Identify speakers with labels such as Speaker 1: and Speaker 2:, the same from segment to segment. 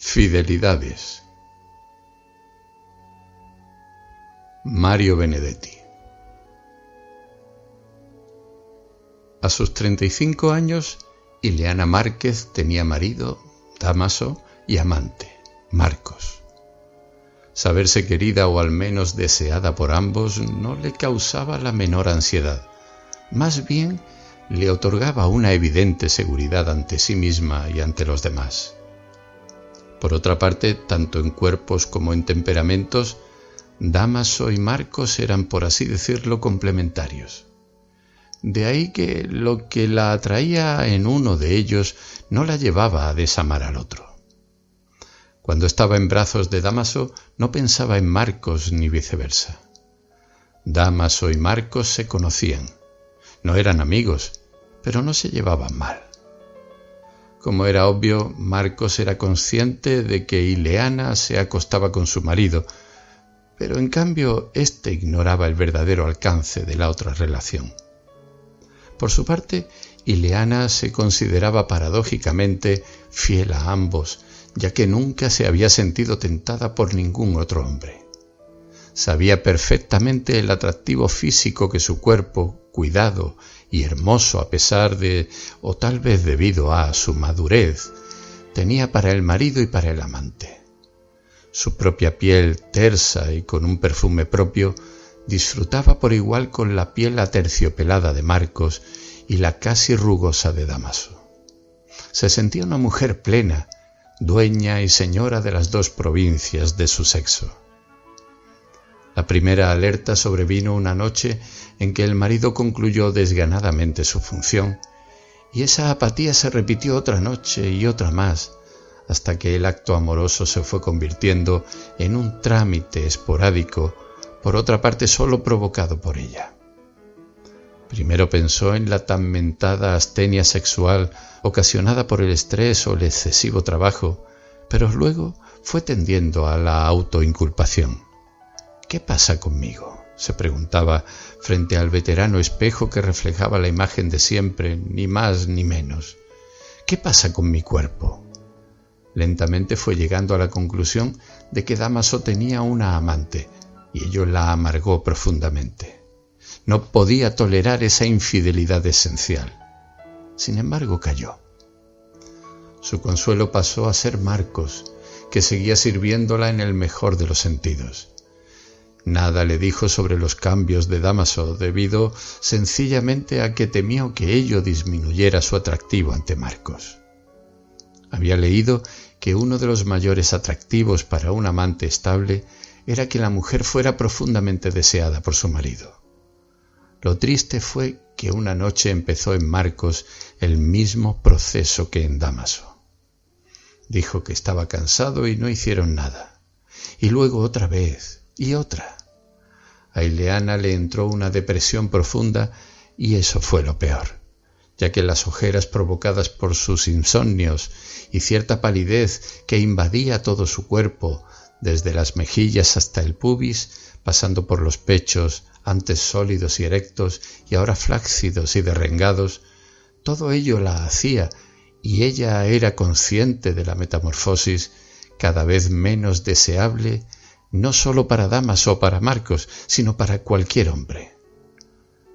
Speaker 1: Fidelidades. Mario Benedetti. A sus 35 años, Ileana Márquez tenía marido, Dámaso, y amante, Marcos. Saberse querida o al menos deseada por ambos no le causaba la menor ansiedad. Más bien, le otorgaba una evidente seguridad ante sí misma y ante los demás. Por otra parte, tanto en cuerpos como en temperamentos, Dámaso y Marcos eran, por así decirlo, complementarios. De ahí que lo que la atraía en uno de ellos no la llevaba a desamar al otro. Cuando estaba en brazos de Dámaso, no pensaba en Marcos ni viceversa. Dámaso y Marcos se conocían. No eran amigos, pero no se llevaban mal. Como era obvio, Marcos era consciente de que Ileana se acostaba con su marido, pero en cambio éste ignoraba el verdadero alcance de la otra relación. Por su parte, Ileana se consideraba paradójicamente fiel a ambos, ya que nunca se había sentido tentada por ningún otro hombre. Sabía perfectamente el atractivo físico que su cuerpo, cuidado y hermoso a pesar de, o tal vez debido a, su madurez, tenía para el marido y para el amante. Su propia piel tersa y con un perfume propio disfrutaba por igual con la piel aterciopelada de Marcos y la casi rugosa de Dámaso. Se sentía una mujer plena, dueña y señora de las dos provincias de su sexo. La primera alerta sobrevino una noche en que el marido concluyó desganadamente su función, y esa apatía se repitió otra noche y otra más, hasta que el acto amoroso se fue convirtiendo en un trámite esporádico, por otra parte solo provocado por ella. Primero pensó en la tan mentada astenia sexual ocasionada por el estrés o el excesivo trabajo, pero luego fue tendiendo a la autoinculpación. ¿Qué pasa conmigo?, se preguntaba frente al veterano espejo que reflejaba la imagen de siempre, ni más ni menos. ¿Qué pasa con mi cuerpo? Lentamente fue llegando a la conclusión de que Dámaso tenía una amante, y ello la amargó profundamente. No podía tolerar esa infidelidad esencial. Sin embargo, calló. Su consuelo pasó a ser Marcos, que seguía sirviéndola en el mejor de los sentidos. Nada le dijo sobre los cambios de Dámaso, debido sencillamente a que temió que ello disminuyera su atractivo ante Marcos. Había leído que uno de los mayores atractivos para un amante estable era que la mujer fuera profundamente deseada por su marido. Lo triste fue que una noche empezó en Marcos el mismo proceso que en Dámaso. Dijo que estaba cansado y no hicieron nada. Y luego otra vez y otra. A Ileana le entró una depresión profunda y eso fue lo peor, ya que las ojeras provocadas por sus insomnios y cierta palidez que invadía todo su cuerpo, desde las mejillas hasta el pubis, pasando por los pechos, antes sólidos y erectos y ahora flácidos y derrengados, todo ello la hacía, y ella era consciente de la metamorfosis, cada vez menos deseable, no solo para Dámaso o para Marcos, sino para cualquier hombre.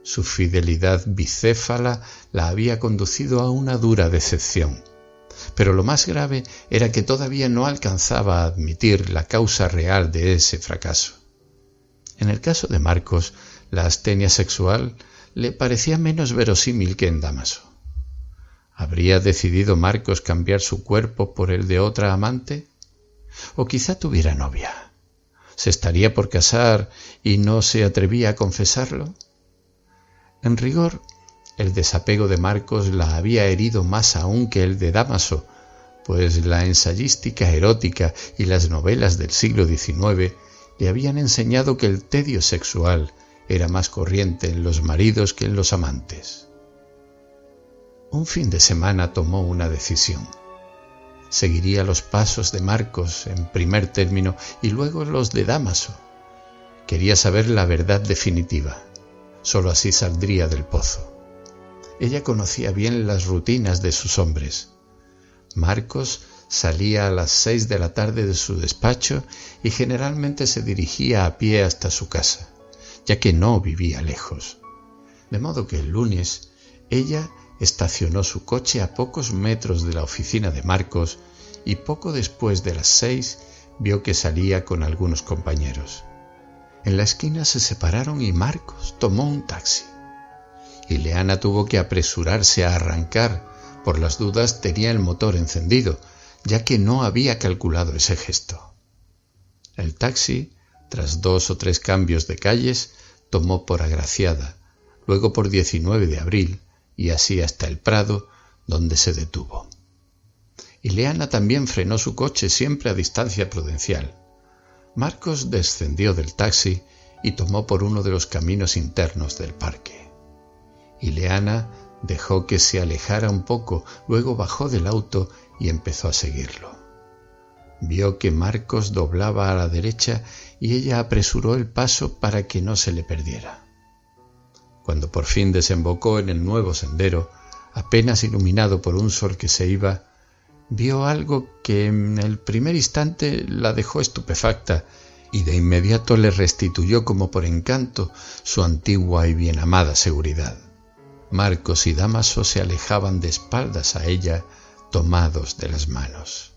Speaker 1: Su fidelidad bicéfala la había conducido a una dura decepción, pero lo más grave era que todavía no alcanzaba a admitir la causa real de ese fracaso. En el caso de Marcos, la astenia sexual le parecía menos verosímil que en Dámaso. ¿Habría decidido Marcos cambiar su cuerpo por el de otra amante? ¿O quizá tuviera novia? ¿Se estaría por casar y no se atrevía a confesarlo? En rigor, el desapego de Marcos la había herido más aún que el de Dámaso, pues la ensayística erótica y las novelas del siglo XIX le habían enseñado que el tedio sexual era más corriente en los maridos que en los amantes. Un fin de semana tomó una decisión. Seguiría los pasos de Marcos en primer término y luego los de Dámaso. Quería saber la verdad definitiva. Solo así saldría del pozo. Ella conocía bien las rutinas de sus hombres. Marcos Salía a las 6 de la tarde de su despacho y generalmente se dirigía a pie hasta su casa, ya que no vivía lejos. De modo que el lunes ella estacionó su coche a pocos metros de la oficina de Marcos y poco después de las 6 vio que salía con algunos compañeros. En la esquina se separaron y Marcos tomó un taxi. Ileana tuvo que apresurarse a arrancar. Por las dudas tenía el motor encendido, ya que no había calculado ese gesto. El taxi, tras 2 o 3 cambios de calles, tomó por Agraciada, luego por 19 de abril y así hasta el Prado, donde se detuvo. Ileana también frenó su coche siempre a distancia prudencial. Marcos descendió del taxi y tomó por uno de los caminos internos del parque. Ileana dejó que se alejara un poco, luego bajó del auto y empezó a seguirlo. Vio que Marcos doblaba a la derecha y ella apresuró el paso para que no se le perdiera. Cuando por fin desembocó en el nuevo sendero, apenas iluminado por un sol que se iba, vio algo que en el primer instante la dejó estupefacta y de inmediato le restituyó como por encanto su antigua y bien amada seguridad. Marcos y Dámaso se alejaban de espaldas a ella, tomados de las manos.